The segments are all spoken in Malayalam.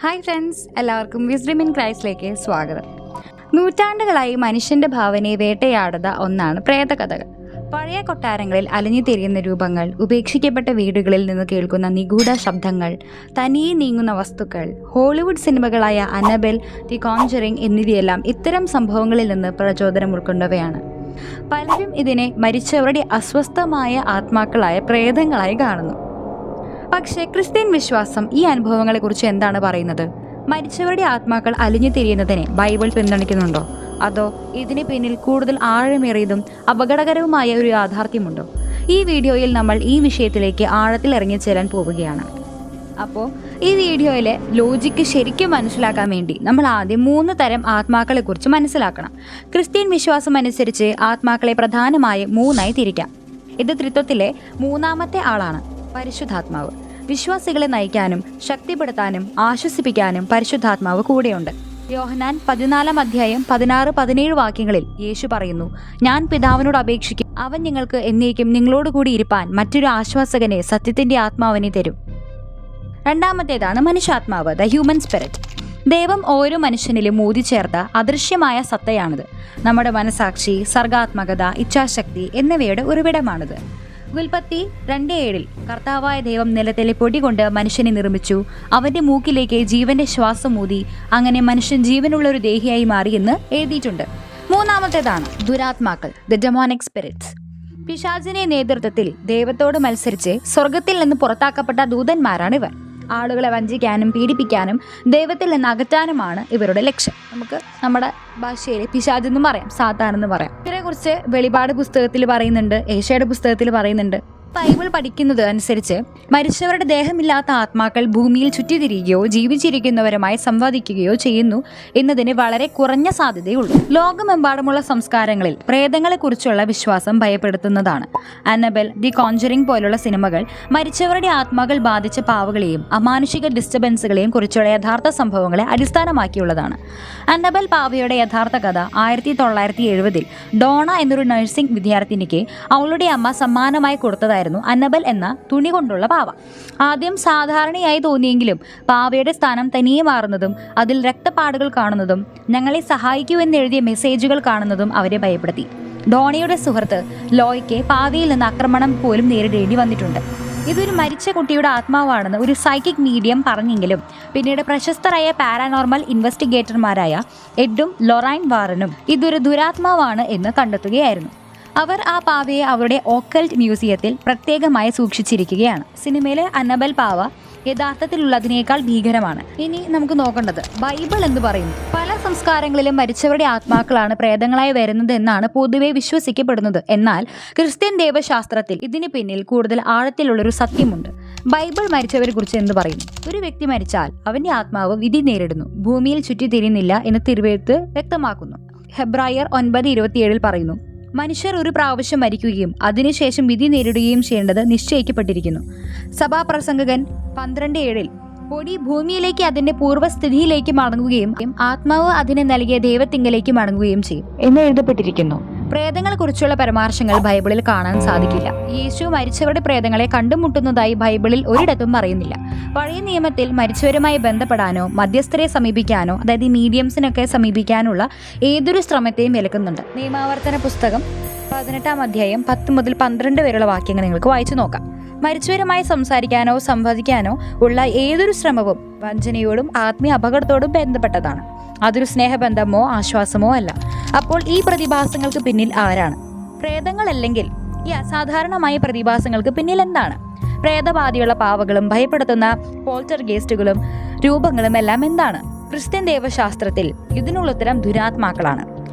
ഹായ് ഫ്രണ്ട്സ്, എല്ലാവർക്കും വിസ്ഡം ഇൻ ക്രൈസ്റ്റിലേക്ക് സ്വാഗതം. നൂറ്റാണ്ടുകളായി മനുഷ്യന്റെ ഭാവനയെ വേട്ടയാടുന്ന ഒന്നാണ് പ്രേതകഥകൾ. പഴയ കൊട്ടാരങ്ങളിൽ അലിഞ്ഞു തിരിയുന്ന രൂപങ്ങൾ, ഉപേക്ഷിക്കപ്പെട്ട വീടുകളിൽ നിന്ന് കേൾക്കുന്ന നിഗൂഢ ശബ്ദങ്ങൾ, തനിയെ നീങ്ങുന്ന വസ്തുക്കൾ, ഹോളിവുഡ് സിനിമകളായ അന്നബെൽ, ദി കോൺജറിംഗ് എന്നിവയെല്ലാം ഇത്തരം സംഭവങ്ങളിൽ നിന്ന് പ്രചോദനം ഉൾക്കൊണ്ടവയാണ്. പലരും ഇതിനെ മരിച്ചവരുടെ അസ്വസ്ഥമായ ആത്മാക്കളായ പ്രേതങ്ങളായി കാണുന്നു. പക്ഷേ ക്രിസ്ത്യൻ വിശ്വാസം ഈ അനുഭവങ്ങളെക്കുറിച്ച് എന്താണ് പറയുന്നത്? മരിച്ചവരുടെ ആത്മാക്കൾ അലിഞ്ഞു തിരിയുന്നതിനെ ബൈബിൾ പിന്തുണയ്ക്കുന്നുണ്ടോ? അതോ ഇതിന് പിന്നിൽ കൂടുതൽ ആഴമേറിയതും അപകടകരവുമായ ഒരു യാഥാർത്ഥ്യമുണ്ടോ? ഈ വീഡിയോയിൽ നമ്മൾ ഈ വിഷയത്തിലേക്ക് ആഴത്തിൽ ഇറങ്ങിച്ചെല്ലാൻ പോവുകയാണ്. അപ്പോൾ ഈ വീഡിയോയിലെ ലോജിക്ക് ശരിക്കും മനസ്സിലാക്കാൻ വേണ്ടി നമ്മൾ ആദ്യം 3 തരം ആത്മാക്കളെക്കുറിച്ച് മനസ്സിലാക്കണം. ക്രിസ്ത്യൻ വിശ്വാസം അനുസരിച്ച് ആത്മാക്കളെ പ്രധാനമായും 3ആയി തിരിക്കാം. ഇത് ത്രിത്വത്തിലെ 3ാമത്തെ ആളാണ്, പരിശുദ്ധാത്മാവ്. വിശ്വാസികളെ നയിക്കാനും ശക്തിപ്പെടുത്താനും ആശ്വസിപ്പിക്കാനും പരിശുദ്ധാത്മാവ് കൂടെയുണ്ട്. യോഹന്നാൻ 14 അധ്യായം 16-17 വാക്യങ്ങളിൽ യേശു പറയുന്നു, ഞാൻ പിതാവിനോട് അപേക്ഷിക്കും, അവൻ നിങ്ങൾക്ക് എന്നേക്കും നിങ്ങളോടുകൂടി ഇരിപ്പാൻ മറ്റൊരു ആശ്വാസകനെ, സത്യത്തിന്റെ ആത്മാവിനെ തരും. രണ്ടാമത്തേതാണ് മനുഷ്യാത്മാവ്, ദ ഹ്യൂമൻ സ്പിരിറ്റ്. ദൈവം ഓരോ മനുഷ്യനിലും ഊതിച്ചേർത്ത അദൃശ്യമായ സത്തയാണിത്. നമ്മുടെ മനസാക്ഷി, സർഗാത്മകത, ഇച്ഛാശക്തി എന്നിവയുടെ ഉറവിടമാണിത്. ഉൽപ്പത്തി 2:7 കർത്താവായ ദൈവം നിലത്തിലെ പൊടി കൊണ്ട് മനുഷ്യനെ നിർമ്മിച്ചു, അവന്റെ മൂക്കിലേക്ക് ജീവന്റെ ശ്വാസം ഊതി, അങ്ങനെ മനുഷ്യൻ ജീവനുള്ള ഒരു ദേഹിയായി മാറി എന്ന് എഴുതിയിട്ടുണ്ട്. മൂന്നാമത്തേതാണ് ദുരാത്മാക്കൾ, ദ ഡെമോണിക് സ്പിരിറ്റ്സ്. പിശാചിന്റെ നേതൃത്വത്തിൽ ദൈവത്തോട് മത്സരിച്ച് സ്വർഗത്തിൽ നിന്ന് പുറത്താക്കപ്പെട്ട ദൂതന്മാരാണ് ഇവർ. ആളുകളെ വഞ്ചിക്കാനും പീഡിപ്പിക്കാനും ദൈവത്തിൽ നിന്ന് അകറ്റാനുമാണ് ഇവരുടെ ലക്ഷ്യം. നമുക്ക് നമ്മുടെ ഭാഷയിൽ പിശാച് എന്നും പറയാം, സാത്താൻ എന്ന് പറയാം. ഇതിനെക്കുറിച്ച് വെളിപാട് പുസ്തകത്തിൽ പറയുന്നുണ്ട്, ഏശയുടെ പുസ്തകത്തിൽ പറയുന്നുണ്ട്. ബൈബിൾ പഠിക്കുന്നത് അനുസരിച്ച് മരിച്ചവരുടെ ദേഹമില്ലാത്ത ആത്മാക്കൾ ഭൂമിയിൽ ചുറ്റിത്തിരിക്കുകയോ ജീവിച്ചിരിക്കുന്നവരുമായി സംവാദിക്കുകയോ ചെയ്യുന്നു എന്നതിന് വളരെ കുറഞ്ഞ സാധ്യതയുള്ളൂ. ലോകമെമ്പാടുമുള്ള സംസ്കാരങ്ങളിൽ പ്രേതങ്ങളെക്കുറിച്ചുള്ള വിശ്വാസം ഭയപ്പെടുത്തുന്നതാണ്. അന്നബെൽ, ദി കോൺജറിംഗ് പോലുള്ള സിനിമകൾ മരിച്ചവരുടെ ആത്മാക്കൾ ബാധിച്ച പാവകളെയും അമാനുഷിക ഡിസ്റ്റർബൻസുകളെയും കുറിച്ചുള്ള യഥാർത്ഥ സംഭവങ്ങളെ അടിസ്ഥാനമാക്കിയുള്ളതാണ്. അന്നബെൽ പാവയുടെ യഥാർത്ഥ കഥ 1970 ഡോണ എന്നൊരു നഴ്സിംഗ് വിദ്യാർത്ഥിനിക്ക് അവളുടെ അമ്മ സമ്മാനമായി കൊടുത്തതായിരുന്നു അന്നബെൽ എന്ന തുണി കൊണ്ടുള്ള പാവ. ആദ്യം സാധാരണയായി തോന്നിയെങ്കിലും പാവയുടെ സ്ഥാനം തനിയെ മാറുന്നതും അതിൽ രക്തപ്പാടുകൾ കാണുന്നതും ഞങ്ങളെ സഹായിക്കൂ എന്നെഴുതിയ മെസ്സേജുകൾ കാണുന്നതും അവരെ ഭയപ്പെടുത്തി. ഡോണയുടെ സുഹൃത്ത് ലോയ്ക്ക് പാവയിൽ നിന്ന് ആക്രമണം പോലും നേരിടേണ്ടി വന്നിട്ടുണ്ട്. ഇതൊരു മരിച്ച കുട്ടിയുടെ ആത്മാവാണെന്ന് ഒരു സൈക്കിക് മീഡിയം പറഞ്ഞെങ്കിലും പിന്നീട് പ്രശസ്തരായ പാരാനോർമൽ ഇൻവെസ്റ്റിഗേറ്റർമാരായ എഡും ലൊറൈൻ വാറനും ഇതൊരു ദുരാത്മാവാണ് എന്ന് കണ്ടെത്തുകയായിരുന്നു. അവർ ആ പാവയെ അവരുടെ ഓക്കൽട്ട് മ്യൂസിയത്തിൽ പ്രത്യേകമായി സൂക്ഷിച്ചിരിക്കുകയാണ്. സിനിമയിലെ അന്നബെൽ പാവ യഥാർത്ഥത്തിലുള്ളതിനേക്കാൾ ഭീകരമാണ്. ഇനി നമുക്ക് നോക്കേണ്ടത് ബൈബിൾ എന്ത് പറയുന്നു. പല സംസ്കാരങ്ങളിലും മരിച്ചവരുടെ ആത്മാക്കളാണ് പ്രേതങ്ങളായി വരുന്നത് എന്നാണ് പൊതുവെ വിശ്വസിക്കപ്പെടുന്നത്. എന്നാൽ ക്രിസ്ത്യൻ ദൈവശാസ്ത്രത്തിൽ ഇതിന് പിന്നിൽ കൂടുതൽ ആഴത്തിലുള്ളൊരു സത്യമുണ്ട്. ബൈബിൾ മരിച്ചവരെ കുറിച്ച് എന്ത് പറയുന്നു? ഒരു വ്യക്തി മരിച്ചാൽ അവന്റെ ആത്മാവ് വിധി നേരിടുന്നു, ഭൂമിയിൽ ചുറ്റിത്തിരിയുന്നില്ല എന്ന് തിരുവെഴുത്ത് വ്യക്തമാക്കുന്നു. ഹെബ്രായർ 9:27 പറയുന്നു, മനുഷ്യർ ഒരു പ്രാവശ്യം മരിക്കുകയും അതിനുശേഷം വിധി നേരിടുകയും ചെയ്യേണ്ടത് നിശ്ചയിക്കപ്പെട്ടിരിക്കുന്നു. സഭാപ്രസംഗകൻ 12:7 പൊടി ഭൂമിയിലേക്ക് അതിന്റെ പൂർവ്വസ്ഥിതിയിലേക്ക് മടങ്ങുകയും ആത്മാവ് അതിനെ നൽകിയ ദൈവത്തിങ്കലേക്ക് മടങ്ങുകയും ചെയ്യും എന്ന് എഴുതപ്പെട്ടിരിക്കുന്നു. പ്രേതങ്ങളെ കുറിച്ചുള്ള പരാമർശങ്ങൾ ബൈബിളിൽ കാണാൻ സാധിക്കില്ല. യേശു മരിച്ചവരുടെ പ്രേതങ്ങളെ കണ്ടുമുട്ടുന്നതായി ബൈബിളിൽ ഒരിടത്തും പറയുന്നില്ല. പഴയ നിയമത്തിൽ മരിച്ചവരുമായി ബന്ധപ്പെടാനോ മധ്യസ്ഥരെ സമീപിക്കാനോ, അതായത് മീഡിയംസിനൊക്കെ സമീപിക്കാനുള്ള ഏതൊരു ശ്രമത്തെയും വിലക്കുന്നുണ്ട്. നിയമാവർത്തന പുസ്തകം 18 അധ്യായം 10 മുതൽ 12 വരെയുള്ള വാക്യങ്ങൾ നിങ്ങൾക്ക് വായിച്ചു നോക്കാം. മരിച്ചവരുമായി സംസാരിക്കാനോ സംവദിക്കാനോ ഉള്ള ഏതൊരു ശ്രമവും വഞ്ചനയോടും ആത്മീയ അപകടത്തോടും ബന്ധപ്പെട്ടതാണ്. അതൊരു സ്നേഹബന്ധമോ ആശ്വാസമോ അല്ല. അപ്പോൾ ഈ പ്രതിഭാസങ്ങൾക്ക് പിന്നിൽ ആരാണ്? പ്രേതങ്ങളല്ലെങ്കിൽ ഈ അസാധാരണമായ പ്രതിഭാസങ്ങൾക്ക് പിന്നിൽ എന്താണ്? പ്രേതബാധയുള്ള പാവകളും ഭയപ്പെടുത്തുന്ന പോൾട്ടർഗേസ്റ്റുകളും രൂപങ്ങളും എല്ലാം എന്താണ്? ക്രിസ്ത്യൻ ദൈവശാസ്ത്രത്തിൽ ഇതിനുള്ള ഉത്തരം ദുരാത്മാക്കളാണ്.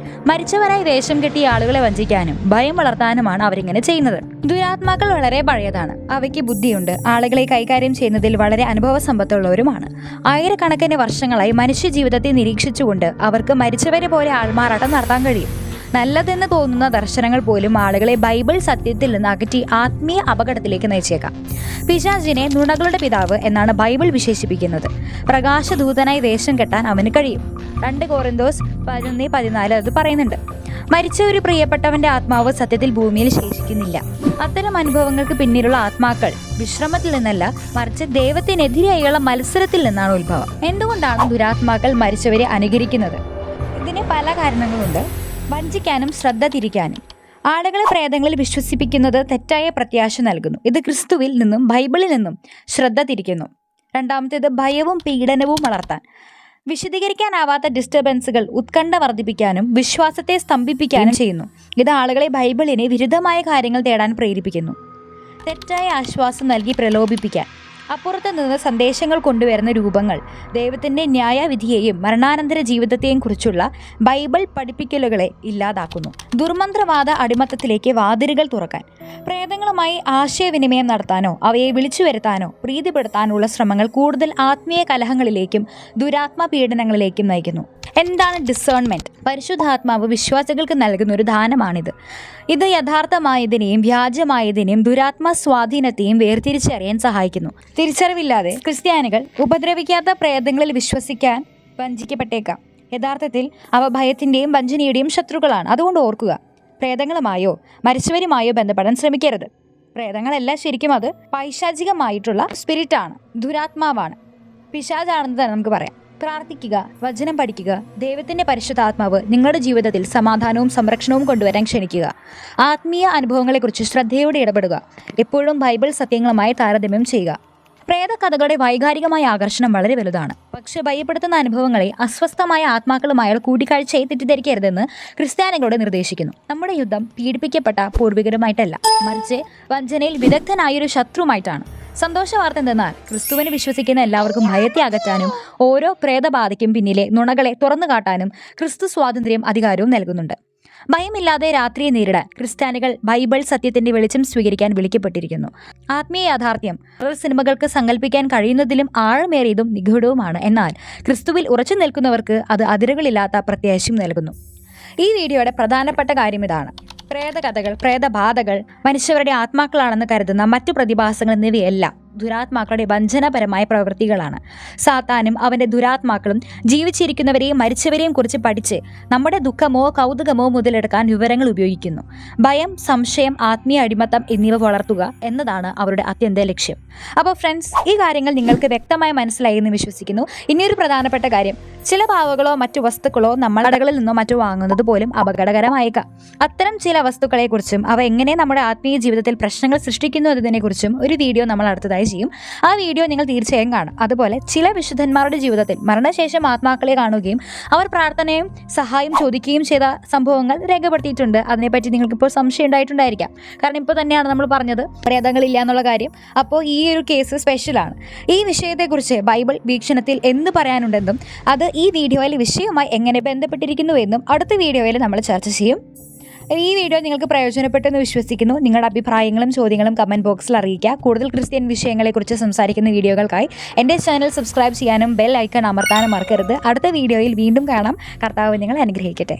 മരിച്ചവരായി വേഷം കെട്ടിയ ആളുകളെ വഞ്ചിക്കാനും ഭയം വളർത്താനുമാണ് അവരിങ്ങനെ ചെയ്യുന്നത്. ദുരാത്മാക്കൾ വളരെ പഴയതാണ്. അവയ്ക്ക് ബുദ്ധിയുണ്ട്. ആളുകളെ കൈകാര്യം ചെയ്യുന്നതിൽ വളരെ അനുഭവ സമ്പത്തുള്ളവരുമാണ്. ആയിരക്കണക്കിന് വർഷങ്ങളായി മനുഷ്യ ജീവിതത്തെ നിരീക്ഷിച്ചുകൊണ്ട് അവർക്ക് മരിച്ചവരെ പോലെ ആൾമാറാട്ടം നടത്താൻ കഴിയും. നല്ലതെന്ന് തോന്നുന്ന ദർശനങ്ങൾ പോലും ആളുകളെ ബൈബിൾ സത്യത്തിൽ നിന്ന് അകറ്റി ആത്മീയ അപകടത്തിലേക്ക് നയിച്ചേക്കാം. പിശാചിനെ നുണകളുടെ പിതാവ് എന്നാണ് ബൈബിൾ വിശേഷിപ്പിക്കുന്നത്. പ്രകാശദൂതനായി വേഷം കെട്ടാൻ അവന് കഴിയും. 2 കൊറിന്തോസ് 11:14 അത് പറയുന്നുണ്ട്. മരിച്ച ഒരു പ്രിയപ്പെട്ടവന്റെ ആത്മാവ് സത്യത്തിൽ ഭൂമിയിൽ ശേഷിക്കുന്നില്ല. അത്തരം അനുഭവങ്ങൾക്ക് പിന്നിലുള്ള ആത്മാക്കൾ വിശ്രമത്തിൽ നിന്നല്ല, മറിച്ച് ദൈവത്തിനെതിരെയുള്ള മത്സരത്തിൽ നിന്നാണ് ഉത്ഭവം. എന്തുകൊണ്ടാണ് ദുരാത്മാക്കൾ മരിച്ചവരെ അനുകരിക്കുന്നത്? ഇതിന് പല കാരണങ്ങളുണ്ട്. വഞ്ചിക്കാനും ശ്രദ്ധ തിരിക്കാനും. ആളുകളെ പ്രേതങ്ങളിൽ വിശ്വസിപ്പിക്കുന്നത് തെറ്റായ പ്രത്യാശ നൽകുന്നു. ഇത് ക്രിസ്തുവിൽ നിന്നും ബൈബിളിൽ നിന്നും ശ്രദ്ധ തിരിക്കുന്നു. രണ്ടാമത്തേത് ഭയവും പീഡനവും വളർത്താൻ. വിശദീകരിക്കാനാവാത്ത ഡിസ്റ്റർബൻസുകൾ ഉത്കണ്ഠ വർദ്ധിപ്പിക്കാനും വിശ്വാസത്തെ സ്തംഭിപ്പിക്കാനും ചെയ്യുന്നു. ഇത് ആളുകളെ ബൈബിളിന് വിരുദ്ധമായ കാര്യങ്ങൾ തേടാൻ പ്രേരിപ്പിക്കുന്നു. തെറ്റായ ആശ്വാസം നൽകി പ്രലോഭിപ്പിക്കാൻ. അപ്പുറത്ത് നിന്ന് സന്ദേശങ്ങൾ കൊണ്ടുവരുന്ന രൂപങ്ങൾ ദൈവത്തിൻ്റെ ന്യായവിധിയെയും മരണാനന്തര ജീവിതത്തെയും കുറിച്ചുള്ള ബൈബിൾ പഠിപ്പിക്കലുകളെ ഇല്ലാതാക്കുന്നു. ദുർമന്ത്രവാദ അടിമത്തത്തിലേക്ക് വാതിലുകൾ തുറക്കാൻ. പ്രേതങ്ങളുമായി ആശയവിനിമയം നടത്താനോ അവയെ വിളിച്ചു വരുത്താനോ പ്രീതിപ്പെടുത്താനുള്ള ശ്രമങ്ങൾ കൂടുതൽ ആത്മീയ കലഹങ്ങളിലേക്കും ദുരാത്മ പീഡനങ്ങളിലേക്കും നയിക്കുന്നു. എന്താണ് ഡിസേൺമെന്റ്? പരിശുദ്ധാത്മാവ് വിശ്വാസികൾക്ക് നൽകുന്ന ഒരു ദാനമാണിത്. ഇത് യഥാർത്ഥമായതിനെയും വ്യാജമായതിനെയും ദുരാത്മ സ്വാധീനത്തെയും വേർതിരിച്ചറിയാൻ സഹായിക്കുന്നു. തിരിച്ചറിവില്ലാതെ ക്രിസ്ത്യാനികൾ ഉപദ്രവിക്കാത്ത പ്രേതങ്ങളിൽ വിശ്വസിക്കാൻ വഞ്ചിക്കപ്പെട്ടേക്കാം. യഥാർത്ഥത്തിൽ അവ ഭയത്തിൻ്റെയും വഞ്ചനയുടെയും ശത്രുക്കളാണ്. അതുകൊണ്ട് ഓർക്കുക, പ്രേതങ്ങളുമായോ മരിച്ചവരുമായോ ബന്ധപ്പെടാൻ ശ്രമിക്കരുത്. പ്രേതങ്ങളെല്ലാം ശരിക്കും അത് പൈശാചികമായിട്ടുള്ള സ്പിരിറ്റാണ്, ദുരാത്മാവാണ്, പിശാചാണെന്ന് തന്നെ നമുക്ക് പറയാം. പ്രാർത്ഥിക്കുക, വചനം പഠിക്കുക. ദൈവത്തിൻ്റെ പരിശുദ്ധാത്മാവ് നിങ്ങളുടെ ജീവിതത്തിൽ സമാധാനവും സംരക്ഷണവും കൊണ്ടുവരാൻ ക്ഷണിക്കുക. ആത്മീയ അനുഭവങ്ങളെക്കുറിച്ച് ശ്രദ്ധയോടെ ഇടപെടുക. എപ്പോഴും ബൈബിൾ സത്യങ്ങളുമായി താരതമ്യം ചെയ്യുക. പ്രേതകഥകളുടെ വൈകാരികമായ ആകർഷണം വളരെ വലുതാണ്. പക്ഷേ ഭയപ്പെടുത്തുന്ന അനുഭവങ്ങളെ അസ്വസ്ഥമായ ആത്മാക്കളുമായുള്ള കൂടിക്കാഴ്ചയെ തെറ്റിദ്ധരിക്കരുതെന്ന് ക്രിസ്ത്യാനികളോട് നിർദ്ദേശിക്കുന്നു. നമ്മുടെ യുദ്ധം പീഡിപ്പിക്കപ്പെട്ട പൂർവികരുമായിട്ടല്ല, മറിച്ച് വഞ്ചനയിൽ വിദഗ്ധനായൊരു ശത്രുവുമായിട്ടാണ്. സന്തോഷ വാർത്ത എന്തെന്നാൽ ക്രിസ്തുവിനെ വിശ്വസിക്കുന്ന എല്ലാവർക്കും ഭയത്തെ അകറ്റാനും ഓരോ പ്രേതബാധയ്ക്കും പിന്നിലെ നുണകളെ തുറന്നു കാട്ടാനും ക്രിസ്തു സ്വാതന്ത്ര്യം അധികാരവും നൽകുന്നുണ്ട്. ഭയമില്ലാതെ രാത്രിയെ നേരിടാൻ ക്രിസ്ത്യാനികൾ ബൈബിൾ സത്യത്തിന്റെ വെളിച്ചം സ്വീകരിക്കാൻ വിളിക്കപ്പെട്ടിരിക്കുന്നു. ആത്മീയ യാഥാർത്ഥ്യം സിനിമകൾക്ക് സങ്കല്പിക്കാൻ കഴിയുന്നതിലും ആഴമേറിയതും നിഗൂഢവുമാണ്. എന്നാൽ ക്രിസ്തുവിൽ ഉറച്ചു നിൽക്കുന്നവർക്ക് അത് അതിരുകളില്ലാത്ത പ്രത്യാശയും നൽകുന്നു. ഈ വീഡിയോയുടെ പ്രധാനപ്പെട്ട കാര്യം ഇതാണ്. പ്രേതകഥകൾ, പ്രേതബാധകൾ മനുഷ്യരുടെ ആത്മാക്കളാണെന്ന് കരുതുന്ന മറ്റു പ്രതിഭാസങ്ങൾ എന്നിവയെല്ലാം ദുരാത്മാക്കളുടെ വഞ്ചനപരമായ പ്രവൃത്തികളാണ്. സാത്താനും അവൻ്റെ ദുരാത്മാക്കളും ജീവിച്ചിരിക്കുന്നവരെയും മരിച്ചവരെയും കുറിച്ച് പഠിച്ച് നമ്മുടെ ദുഃഖമോ കൗതുകമോ മുതലെടുക്കാൻ വിവരങ്ങൾ ഉപയോഗിക്കുന്നു. ഭയം, സംശയം, ആത്മീയ അടിമത്തം എന്നിവ വളർത്തുക എന്നതാണ് അവരുടെ അത്യന്ത ലക്ഷ്യം. അപ്പോൾ ഫ്രണ്ട്സ്, ഈ കാര്യങ്ങൾ നിങ്ങൾക്ക് വ്യക്തമായി മനസ്സിലായി എന്ന് വിശ്വസിക്കുന്നു. ഇനിയൊരു പ്രധാനപ്പെട്ട കാര്യം, ചില പാവകളോ മറ്റു വസ്തുക്കളോ നമ്മൾ കടകളിൽ നിന്നോ മറ്റോ വാങ്ങുന്നത് പോലും അപകടകരമായേക്കാം. അത്തരം ചില വസ്തുക്കളെക്കുറിച്ചും അവ എങ്ങനെ നമ്മുടെ ആത്മീയ ജീവിതത്തിൽ പ്രശ്നങ്ങൾ സൃഷ്ടിക്കുന്നു എന്നതിനെക്കുറിച്ചും ഒരു വീഡിയോ നമ്മൾ അടുത്തതായി ചെയ്യും. ആ വീഡിയോ നിങ്ങൾ തീർച്ചയായും കാണും. അതുപോലെ ചില വിശുദ്ധന്മാരുടെ ജീവിതത്തിൽ മരണശേഷം ആത്മാക്കളെ കാണുകയും അവർ പ്രാർത്ഥനയും സഹായം ചോദിക്കുകയും ചെയ്ത സംഭവങ്ങൾ രേഖപ്പെടുത്തിയിട്ടുണ്ട്. അതിനെപ്പറ്റി നിങ്ങൾക്കിപ്പോൾ സംശയം ഉണ്ടായിട്ടുണ്ടായിരിക്കാം. കാരണം ഇപ്പോൾ തന്നെയാണ് നമ്മൾ പറഞ്ഞത് പ്രേതങ്ങളില്ല എന്നുള്ള കാര്യം. അപ്പോൾ ഈ ഒരു കേസ് സ്പെഷ്യലാണ്. ഈ വിഷയത്തെക്കുറിച്ച് ബൈബിൾ വീക്ഷണത്തിൽ എന്ത് പറയാനുണ്ടെന്നും അത് ഈ വീഡിയോയിൽ വിഷയവുമായി എങ്ങനെ ബന്ധപ്പെട്ടിരിക്കുന്നുവെന്നും അടുത്ത വീഡിയോയിൽ നമ്മൾ ചർച്ച ചെയ്യും. ഈ വീഡിയോ നിങ്ങൾക്ക് പ്രയോജനപ്പെട്ടെന്ന് വിശ്വസിക്കുന്നു. നിങ്ങളുടെ അഭിപ്രായങ്ങളും ചോദ്യങ്ങളും കമൻറ്റ് ബോക്സിൽ അറിയിക്കുക. കൂടുതൽ ക്രിസ്ത്യൻ വിഷയങ്ങളെക്കുറിച്ച് സംസാരിക്കുന്ന വീഡിയോകൾക്കായി എൻ്റെ ചാനൽ സബ്സ്ക്രൈബ് ചെയ്യാനും ബെൽ ഐക്കൺ അമർത്താനും മറക്കരുത്. അടുത്ത വീഡിയോയിൽ വീണ്ടും കാണാം. കർത്താവ് നിങ്ങളെ അനുഗ്രഹിക്കട്ടെ.